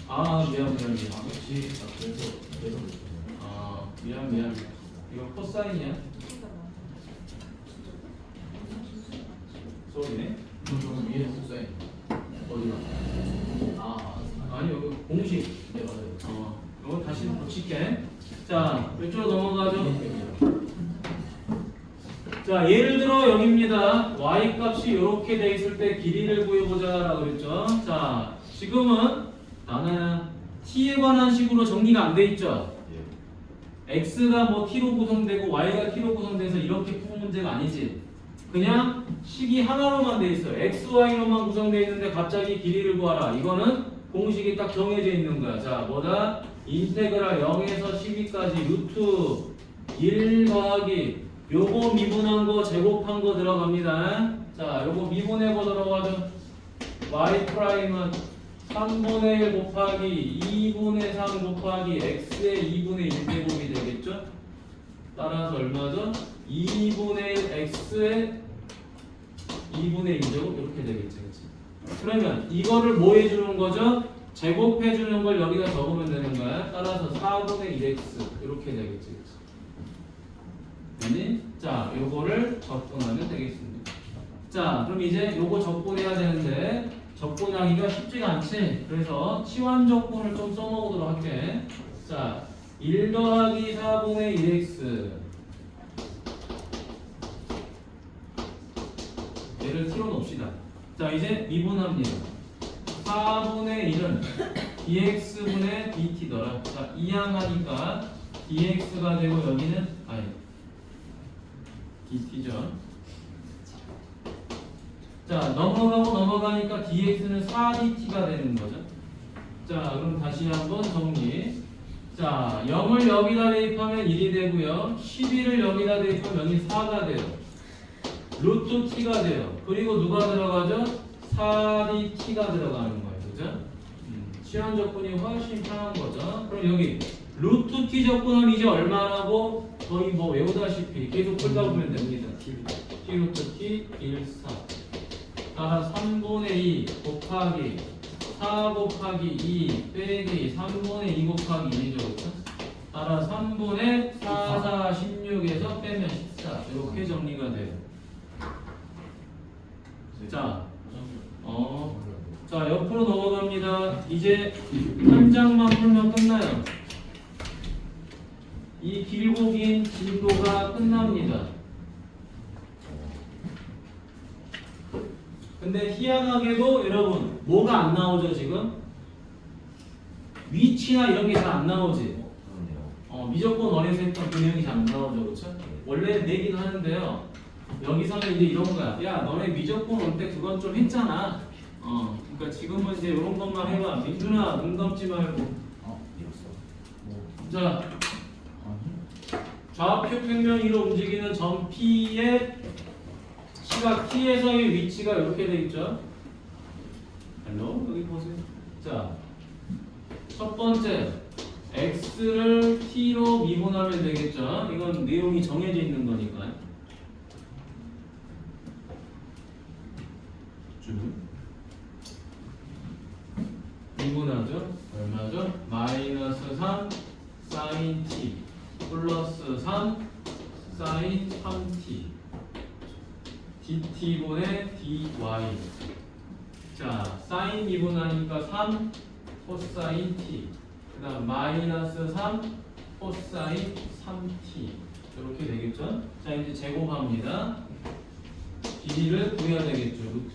아, 미안. 그렇지. 그래서 아, 미안. 이거 코사인이야? 소리네? 위에 코사인 어디가? 아니, 여기 공식. 네 맞아요. 이거 다시 붙일게. 자, 이쪽으로 넘어가죠. 자, 예를 들어 여기입니다. y 값이 이렇게 돼 있을 때 길이를 구해보자라고 그랬죠. 자, 지금은 나는 t에 관한 식으로 정리가 안 돼 있죠. x가 뭐 t로 구성되고 y가 t로 구성돼서 이렇게 푸는 문제가 아니지. 그냥 식이 하나로만 돼 있어요. x, y로만 구성되어 있는데 갑자기 길이를 구하라. 이거는 공식이 딱 정해져 있는 거야. 자, 뭐다? 인테그랄 0에서 12까지 루트 1 더하기 요거 미분한 거 제곱한 거 들어갑니다. 자, 요거 미분해 보도록 하죠. y 프라임은 3분의 1 곱하기 2분의 3 곱하기 x의 2분의 1 제곱이 되겠죠? 따라서 얼마죠? 2분의 1 x의 2분의 1 제곱 이렇게 되겠죠. 그치? 그러면 이거를 뭐 해주는 거죠? 제곱해주는 걸 여기다 적으면 되는 거야. 따라서 4분의 1x 이렇게 되겠지. 그치? 자, 요거를 접근하면 되겠습니다. 자, 그럼 이제 요거 접근해야 되는데 접근하기가 쉽지가 않지. 그래서 치환 접근을 좀 써먹도록 할게. 자, 1 더하기 4분의 1x 얘를 t로 놓읍시다. 자, 이제 미분합니다. 4분의 1은 dx분의 dt더라. 자, 이항하니까 dx가 되고 여기는 dt죠. 자, 넘어가니까 dx는 4dt가 되는 거죠. 자, 그럼 다시 한번 정리. 자, 0을 여기다 대입하면 1이 되고요. 11을 여기다 대입하면 여기 4가 돼요. 루트 t가 돼요. 그리고 누가 들어가죠? 4dt가 들어가는 거예요. 그죠? 치환 접근이 훨씬 편한 거죠. 그럼 여기 루트 t 접근은 이제 얼마라고? 거의 뭐 외우다시피 계속 풀다 보면 됩니다. t 루트 t 1, 4 따라 3분의 2 곱하기 4 곱하기 2 빼기 3분의 2 곱하기 1이죠. 그렇죠? 따라 3분의 4, 4, 16에서 빼면 14 이렇게 정리가 돼요. 자, 자, 옆으로 넘어갑니다. 이제 한 장만 풀면 끝나요. 이 길고 긴 진도가 끝납니다. 근데 희한하게도 여러분 뭐가 안 나오죠 지금? 위치나 이런 게 잘 안 나오지. 미적분 원에서 했던 그 내용이 잘 안 나오죠, 그렇죠? 원래는 내긴 하는데요. 여기서는 이제 이런 거야. 야, 너네 미적분 올 때 그건 좀 했잖아. 그러니까 지금은 이제 이런 것만 해봐. 민준아, 눈 감지 말고. 자, 좌표 평면위로 움직이는 점 P의 시각 T에서의 위치가 이렇게 돼 있죠. 헬로 여기 보세요. 자, 첫 번째 x를 t로 미분하면 되겠죠. 이건 내용이 정해져 있는 거니까. 쭉 미분하죠. 얼마죠? 마이너스 3 사인 t 플러스 3 사인 3t dt분의 dy. 자, 사인 미분하니까 3 코사인 t, 그 다음 마이너스 3 코사인 3t 이렇게 되겠죠. 자, 이제 제곱합니다. 길이를 구해야 되겠죠. 루트.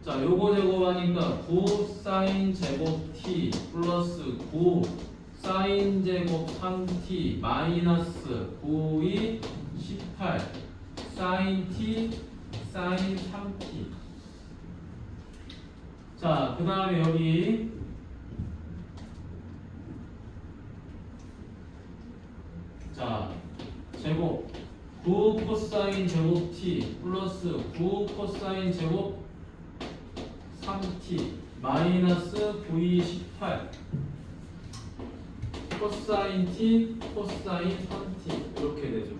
자, 요거 제곱하니까 9 사인 제곱 t 플러스 9 사인 제곱 3t 마이너스 9이 18 사인 t 사인 3t. 자, 그 다음에 여기 자 제곱 9 코사인 제곱 t 플러스 9 코사인 제곱 3t 마이너스 9이 18 코사인 t 코사인 3t 이렇게 되죠.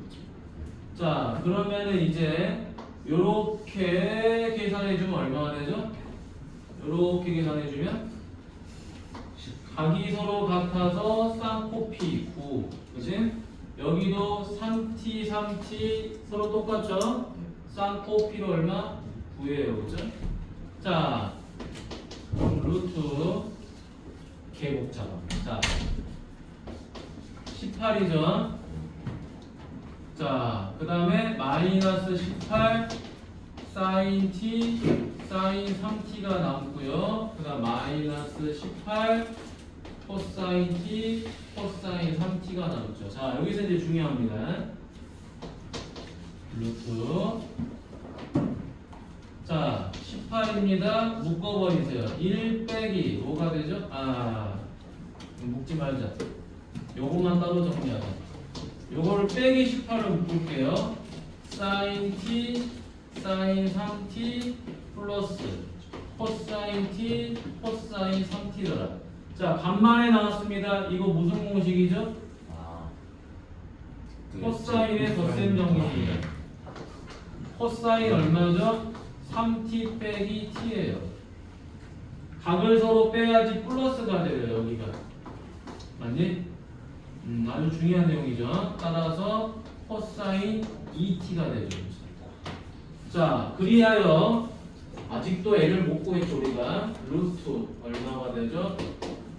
자, 그러면은 이제 요렇게 계산해주면 얼마가 되죠? 요렇게 계산해주면 각이 서로 같아서 쌍코피 9, 그치? 여기도 3t 3t 서로 똑같죠? 쌍코피로 얼마? 9예요, 그죠? 자, 그럼 루트 계곡 잡아. 자, 18이죠? 자, 그 다음에 마이너스 18 사인 t 사인 3t가 남고요. 그 다음 마이너스 18 코사인 t 코사인 3t가 남죠. 자, 여기서 이제 중요합니다. 루트. 자, 18입니다. 묶어버리세요. 1 빼기 뭐가 되죠? 묶지 말자. 요거만 따로 정리하자. 요거를 빼기 18을 묶을게요. 사인 t 사인 3t 플러스 코사인 t 코사인 3t더라. 자, 간만에 나왔습니다. 이거 무슨 공식이죠? 코사인의 덧셈 정리입니다. 코사인 얼마죠? 3t 빼기 t예요. 각을 서로 빼야지 플러스가 돼요. 여기가 맞니? 아주 중요한 내용이죠. 따라서 코사인 2t가 되죠. 자, 그리하여 아직도 n을 못 구했죠. 우리가 루트 얼마가 되죠?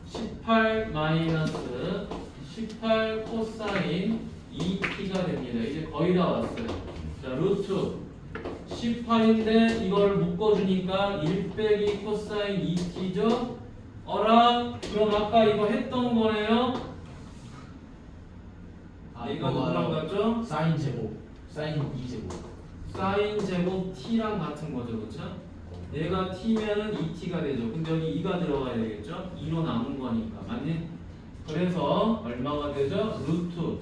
18 마이너스 18 코사인 2t가 됩니다. 이제 거의 다 왔어요. 자, 루트 18인데 이걸 묶어주니까 1 빼기 코사인 2t죠? 어라? 그럼 아까 이거 했던 거네요? 얘가 누구랑 같죠? 사인 제곱 사인 2제곱 사인 제곱 t랑 같은 거죠, 그렇죠? 얘가 t면은 2t가 되죠. 근데 여기 2가 들어가야 되겠죠? 2로 남은 거니까, 맞니? 그래서 얼마가 되죠? 루트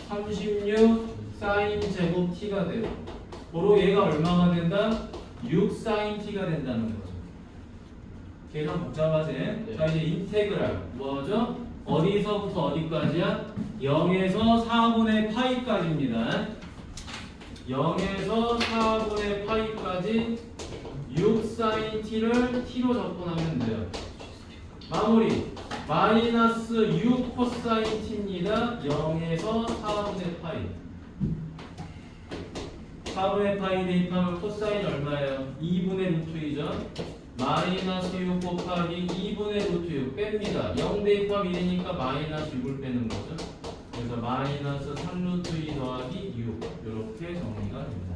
36 사인 제곱 t가 돼요. 고로 얘가 얼마가 된다? 6 사인 t가 된다는 거죠. 계산 복잡하지? 네. 자, 이제 인테그랄 뭐죠? 어디서부터 어디까지야? 0에서 4분의 파이까지입니다. 0에서 4분의 파이까지 6 사인 t를 t로 접근하면 돼요. 마무리 마이너스 6 코사인 t입니다. 0에서 4분의 파이 4분의 파이 대입하면 코사인 얼마예요? 2분의 루트 2죠. 마이너스 6 곱하기 2분의 루트 6 뺍니다. 0 대입하면 1이니까 마이너스 6을 빼는 거죠. 그래서 마이너스 3루트 2 더하기 6 이렇게 정리가 됩니다.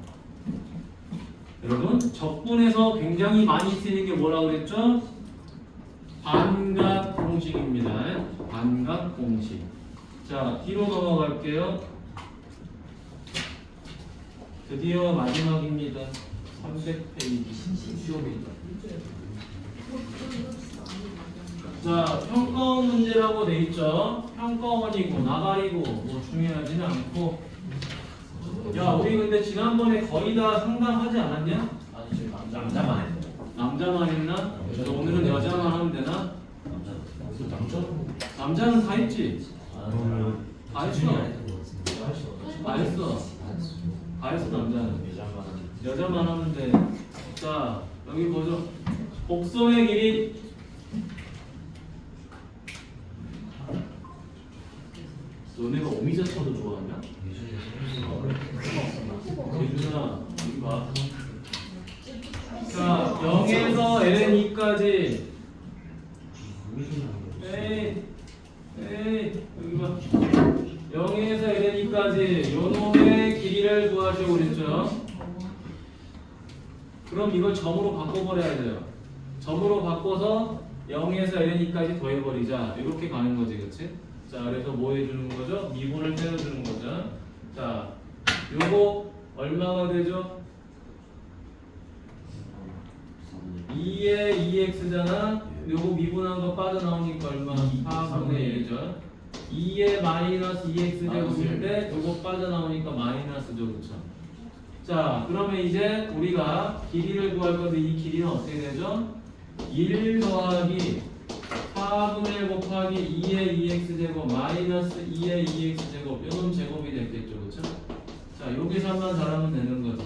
여러분, 적분에서 굉장히 많이 쓰이는 게 뭐라고 그랬죠? 반각 공식입니다. 반각 공식. 자, 뒤로 넘어갈게요. 드디어 마지막입니다. 300페이지. 시험에 있다. 자, 평가원 문제라고 돼 있죠. 평가원이고 나발이고 뭐 중요하지는 않고. 야, 우리 근데 지난번에 거의 다 상담하지 않았냐? 아니 저희 남자만 했어요. 남자만 했나? 그래서 오늘은 여자만 하면 되나? 남자. 남자? 남자는 다 했지? 다 했어. 다 했어. 다 했어 남자는. 여자만 하면 돼. 자 여기 보죠. 곡선의 길이 너네가 오미자차도 좋아하냐? 예준아 여기 봐. 자 0에서 LNE까지 에이 여기 봐. 0에서 LNE까지 요놈의 길이를 구하시고 그랬죠? 그럼 이걸 점으로 바꿔버려야 돼요. 점으로 바꿔서 0에서 LNE까지 더해버리자. 이렇게 가는 거지, 그치? 자, 그래서 뭐 해주는 거죠? 미분을 때려주는 거죠. 자, 요거 얼마가 되죠? 2에 2x잖아. 요거 미분한 거 빠져나오니까 얼마? 4분의 1이죠. 2에 마이너스 2x 제곱인데 요거 빠져나오니까 마이너스죠, 그쵸? 자, 그러면 이제 우리가 길이를 구할 건데 이 길이는 어떻게 되죠? 1 더하기 4분의 1 곱하기 2의 2x 제곱 마이너스 2의 2x 제곱 이런 제곱이 됐겠죠, 그렇죠? 자, 여기서만 잘하면 되는 거죠.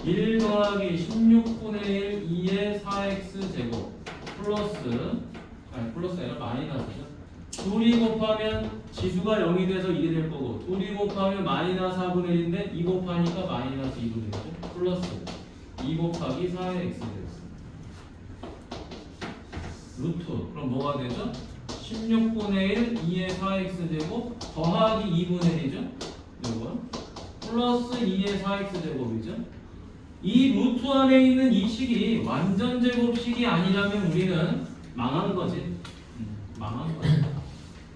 1 더하기 16분의 1 2의 4x 제곱 플러스 아니라 마이너스죠. 둘이 곱하면 지수가 0이 돼서 1이 될 거고 둘이 곱하면 마이너스 4분의 1인데 2 곱하니까 마이너스 2분의 1이죠. 플러스 2 곱하기 4의 x 되겠습니다. 루트 그럼 뭐가 되죠? 16분의 1 2의 4x 제곱 더하기 2분의 1이죠. 이거 플러스 2의 4x 제곱이죠. 이 루트 안에 있는 이 식이 완전 제곱식이 아니라면 우리는 망한 거지. 망한 거야.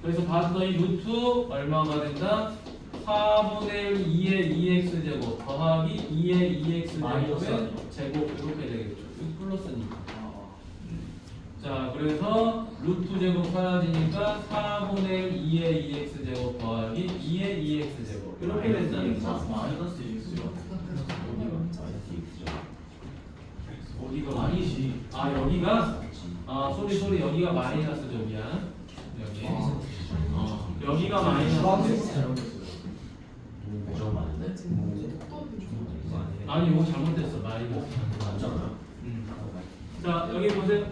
그래서 봤더니 루트 얼마가 된다? 4분의 1 2의 2x 제곱 더하기 2의 2x 제곱의 제곱 이렇게 되겠죠. 여기 플러스니까. 자, 그래서 루트 제곱 사라지니까 4분의 1 2의 2x 제곱 더하기 2의 2x 제곱 이렇게 된다는 거. 마이너스 x요. 어디가 아니지? 아 여기가 소리 여기가 마이너스죠, 미안. 여기. 여기가 마이너스. 아니 이거 잘못됐어, 마이너스. 맞잖아요. 자 여기 보세요.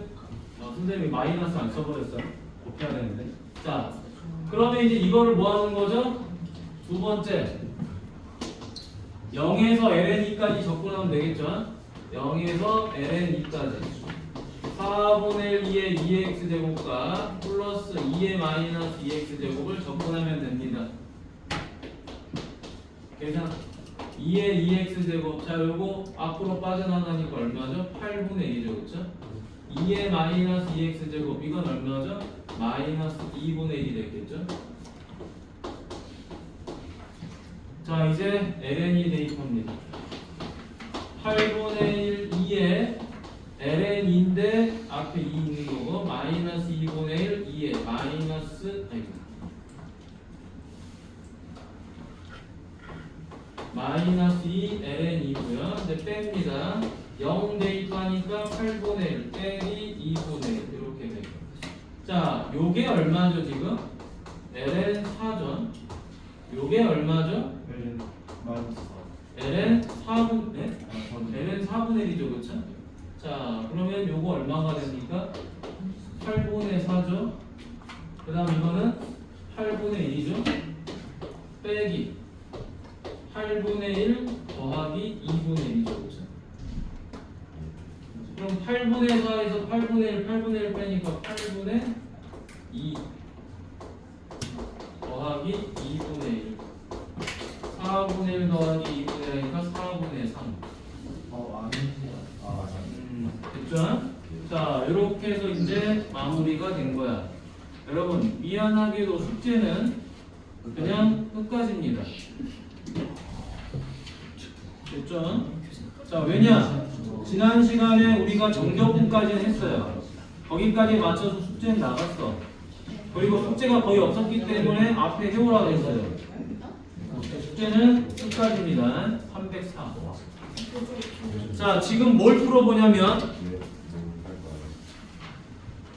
선생님이 마이너스 안 써버렸어요. 곱해야 되는데. 자 그러면 이제 이거를 뭐 하는 거죠? 두 번째 0에서 LNE까지 접근하면 되겠죠? 0에서 LNE까지 4분의 1 2의 2x 제곱과 플러스 2의 마이너스 2x 제곱을 접근하면 됩니다. 계산 2의 2x 제곱 자 요거 앞으로 빠져나가니까 얼마죠? 8분의 1이죠, 그렇죠? 2의 마이너스 2x 제곱 이건 얼마죠? 마이너스 2분의 1이 됐겠죠? 자 이제 LNE 데이터입니다. 8분의 1 2에 LN인데 앞에 2 있는 거고 마이너스 2분의 1 2에 마이너스 2 LN이고요. 근데 뺍니다. 0 대입하니까 8분의 1 빼기 2분의 1 이렇게 되고. 자, 요게 얼마죠 지금? LN 4전. 요게 얼마죠? LN 4분 네? LN 4분의 1이죠, 그렇죠? 자, 그러면 요거 얼마가 됩니까? 8분의 4죠. 그다음 이거는 8분의 1이죠. 빼기 8분의 1 더하기 2분의 1이죠, 그렇죠? 그럼 8분의 4에서 8분의 1 빼니까 8분의 2 더하기 2분의 1 4분의 1 더하기 2분의 1이니까 4분의 3 됐죠? 자, 이렇게 해서 이제 마무리가 된 거야. 여러분, 미안하게도 숙제는 그냥 끝까지입니다. 됐죠? 자, 왜냐? 지난 시간에 우리가 정교분까지는 했어요. 거기까지 맞춰서 숙제는 나갔어. 그리고 숙제가 거의 없었기 때문에 앞에 해오라고 했어요. 숙제는 끝까지입니다. 304. 자, 지금 뭘 풀어보냐면